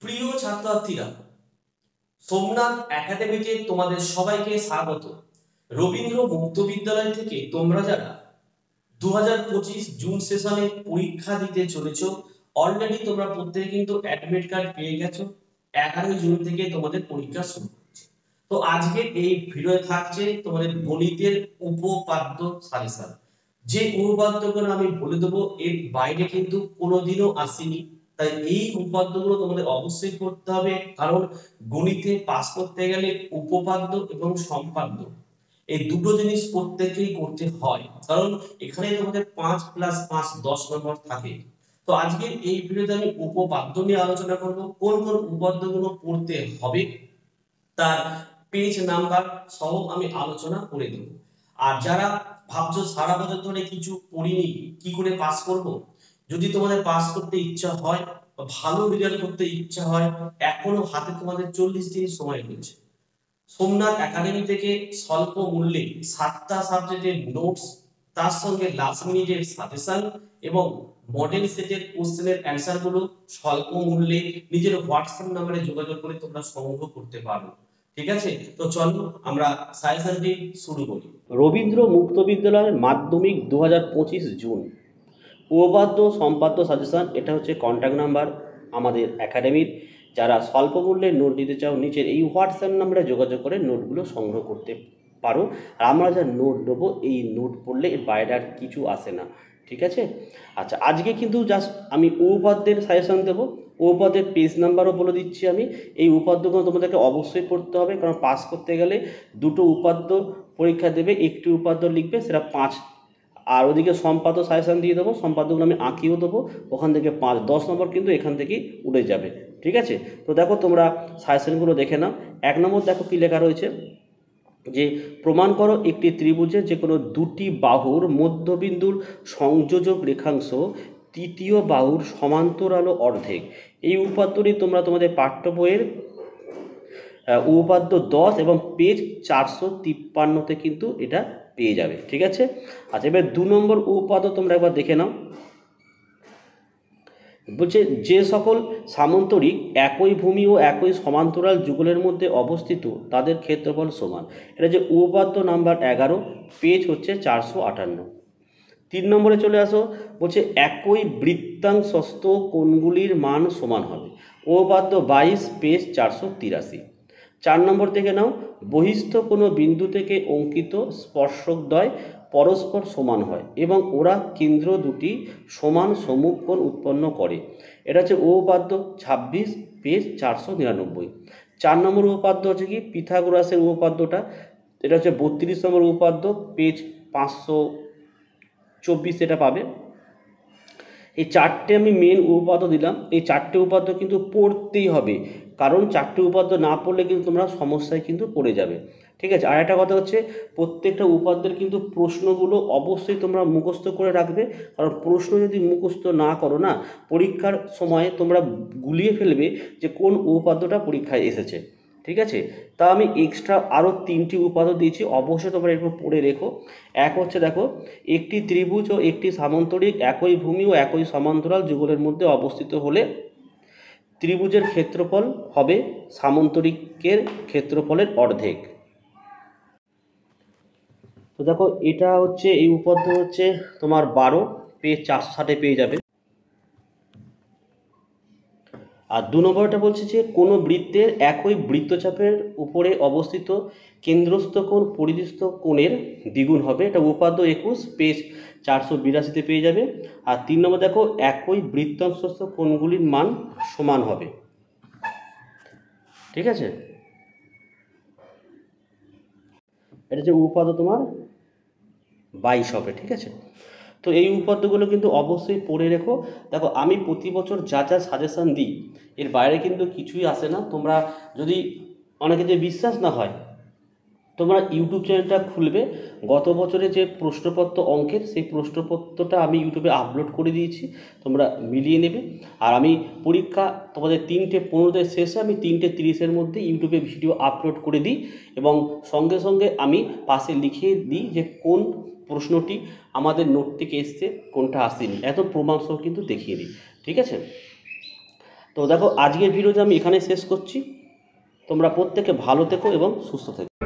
প্রিয় ছাত্রছাত্রীরা, সোমনাথ একাডেমিতে তোমাদের সবাইকে স্বাগত। রবীন্দ্র মুক্ত বিদ্যালয় থেকে তোমরা যারা 2025 জুন সেশনে পরীক্ষা দিতে চলেছো, অলরেডি তোমরা প্রত্যেকে কিন্তু অ্যাডমিট কার্ড পেয়ে গেছো। 11 জুন থেকে তোমাদের পরীক্ষা শুরু হচ্ছে। তো আজকে এই ভিডিওতে থাকছে তোমাদের গণিতের উপপাদ্য সাজেশন। যে উপপাদ্যগুলো আমি বলে দেবো এর বাইরে কিন্তু কোনোদিনও আসেনি, তাই এই উপপাদ্যগুলো তোমাদের অবশ্যই করতে হবে। কারণ গণিতে পাস করতে গেলে উপপাদ্য এবং সম্পাদ্য এই দুটো জিনিস প্রত্যেকেই করতে হয়, কারণ এখানে তোমাদের 5+5 10 নম্বর থাকে। তো আজকে এই ভিডিওতে আমি উপপাদ্য নিয়ে আলোচনা করব, কোন কোন উপপাদ্যগুলো পড়তে হবে তার পেজ নাম্বার সহ আমি আলোচনা করে দেব। আর যারা ভাবছো সারা বছর ধরে কিছু পড়িনি, কি করে পাস করব, যদি তোমাদের পাস করতে ইচ্ছা হয় বা ভালো রেজাল্ট করতে ইচ্ছা হয়, এখনো হাতে তোমাদের 40 দিন সময় রয়েছে। সোমনাথ একাডেমি থেকে স্বল্প মূল্যে 7টা সাবজেক্টের নোটস, তার সঙ্গে লাস্ট মিনিটের সাজেশন এবং মডেল সেটের কোশ্চেনের অ্যানসার গুলো স্বল্প মূল্যে নিজের হোয়াটসঅ্যাপ নম্বরে যোগাযোগ করে তোমরা সংগ্রহ করতে পারো। ঠিক আছে, তো চলো আমরা সাজেশনটি শুরু করি। রবীন্দ্র মুক্ত বিদ্যালয় মাধ্যমিক 2025 জুন উপপাদ্য সম্পাদ্য সাজেশন, এটা হচ্ছে কন্ট্যাক্ট নাম্বার আমাদের একাডেমির। যারা স্বল্প মূল্যে নোট নিতে চাও নিচের এই হোয়াটসঅ্যাপ নাম্বারে যোগাযোগ করে নোটগুলো সংগ্রহ করতে পারো। আর আমরা যা নোট দেবো এই নোট পড়লে এর বাইরে আর কিছু আসে না। ঠিক আছে, আচ্ছা আজকে কিন্তু জাস্ট আমি উপপাদ্যের সাজেশন দেবো। উপপাদ্যের পেজ নাম্বারও বলে দিচ্ছি আমি। এই উপপাদ্যগুলো তোমাদেরকে অবশ্যই পড়তে হবে, কারণ পাস করতে গেলে দুটো উপাদ্য পরীক্ষা দেবে, একটি উপাদ্য লিখবে, সেটা 5। আর ওদিকে সম্পাদ্য সাজেশন দিয়ে দেবো, সম্পাদ্যগুলো আমি আঁকিয়েও দেবো, ওখান থেকে 5 10 নম্বর কিন্তু এখান থেকেই উঠে যাবে। ঠিক আছে, তো দেখো তোমরা সাজেশনগুলো দেখে নাও। 1 নম্বর দেখো কি লেখা রয়েছে, যে প্রমাণ করো একটি ত্রিভুজের যে কোনো দুটি বাহুর মধ্যবিন্দুর সংযোজক রেখাংশ তৃতীয় বাহুর সমান্তরাল অর্ধেক। এই উপাত্তটি তোমরা তোমাদের পাঠ্য বইয়ের উপপাদ্য 10 এবং পেজ 453-তে কিন্তু এটা পেয়ে যাবে। ঠিক আছে, আচ্ছা এবার 2 নম্বর উপপাদ্য তোমরা একবার দেখে নাও। বলছে যে সকল সামান্তরিক একই ভূমি ও একই সমান্তরাল যুগলের মধ্যে অবস্থিত তাদের ক্ষেত্রফল সমান। এটা যে উপপাদ্য নাম্বার 11, পেজ হচ্ছে 458। 3 নম্বরে চলে আসো, বলছে একই বৃত্তাংশস্থ কোণগুলির মান সমান হবে। উপপাদ্য 22, পেজ 483। 4 নম্বর থেকে নাও, বহিস্থ কোনো বিন্দু থেকে অঙ্কিত স্পর্শকদ্বয় পরস্পর সমান হয় এবং ওরা কেন্দ্র দুটি সমান সমুকোণ উৎপন্ন করে। এটা হচ্ছে উপপাদ্য 26, পেজ 499। 4 নম্বর উপপাদ্য হচ্ছে কি পিথাগোরাসের উপপাদ্যটা, এটা হচ্ছে 32 নম্বর উপপাদ্য, পেজ 524 এটা পাবে। এই 4টে আমি মেন উপপাদ্য দিলাম, এই 4টে উপপাদ্য কিন্তু পড়তেই হবে, কারণ 4টে উপপাদ্য না পড়লে কিন্তু তোমরা সমস্যায় কিন্তু পড়ে যাবে। ঠিক আছে, আর একটা কথা হচ্ছে প্রত্যেকটা উপপাদ্যের কিন্তু প্রশ্নগুলো অবশ্যই তোমরা মুখস্থ করে রাখবে, কারণ প্রশ্ন যদি মুখস্থ না করো না, পরীক্ষার সময় তোমরা গুলিয়ে ফেলবে যে কোন উপপাদ্যটা পরীক্ষায় এসেছে। ঠিক আছে, তা আমি এক্সট্রা আরও 3টি উপাদান দিয়েছি, অবশ্যই তোমরা এরপর পড়ে রেখো। এক হচ্ছে দেখো, একটি ত্রিভুজ ও একটি সামান্তরিক একই ভূমি ও একই সমান্তরাল যুগলের মধ্যে অবস্থিত হলে ত্রিভুজের ক্ষেত্রফল হবে সামান্তরিকের ক্ষেত্রফলের অর্ধেক। তো দেখো এটা হচ্ছে এই উপপাদ্য হচ্ছে তোমার 12, পেজ 460 পেয়ে যাবে। আর 2 নম্বরটা বলছে যে কোনো বৃত্তের একই বৃত্তচাপের উপরে অবস্থিত কেন্দ্রস্থ কোণ পরিধিস্থ কোণের দ্বিগুণ হবে। এটা উপপাদ্য 21, পেজ 482-তে পেয়ে যাবে। আর 3 নম্বর দেখো, একই বৃত্তাংশস্থ কোণগুলির মান সমান হবে। ঠিক আছে, এটা যে উপপাদ্য তোমার 22 হবে। ঠিক আছে, তো এই উপপাদ্যগুলো কিন্তু অবশ্যই পড়ে রেখো। দেখো আমি প্রতি বছর যা যা সাজেশান দিই এর বাইরে কিন্তু কিছুই আসে না। তোমরা যদি অনেকে যে বিশ্বাস না হয়, তোমরা ইউটিউব চ্যানেলটা খুলবে, গত বছরে যে প্রশ্নপত্র অঙ্কের সেই প্রশ্নপত্রটা আমি ইউটিউবে আপলোড করে দিয়েছি, তোমরা মিলিয়ে নেবে। আর আমি পরীক্ষা তোমাদের 3:15 শেষে আমি 3:30-এর মধ্যে ইউটিউবে ভিডিও আপলোড করে দিই, এবং সঙ্গে সঙ্গে আমি পাশে লিখিয়ে দিই যে কোন প্রশ্নটি আমাদের নোট থেকে এসছে, কোনটা আসেনি, এত প্রমাণ সহ কিন্তু দেখিয়ে দিই। ঠিক আছে, তো দেখো, আজকের ভিডিওটা আমি এখানে শেষ করছি। তোমরা প্রত্যেকে ভালো থেকো এবং সুস্থ থেকো।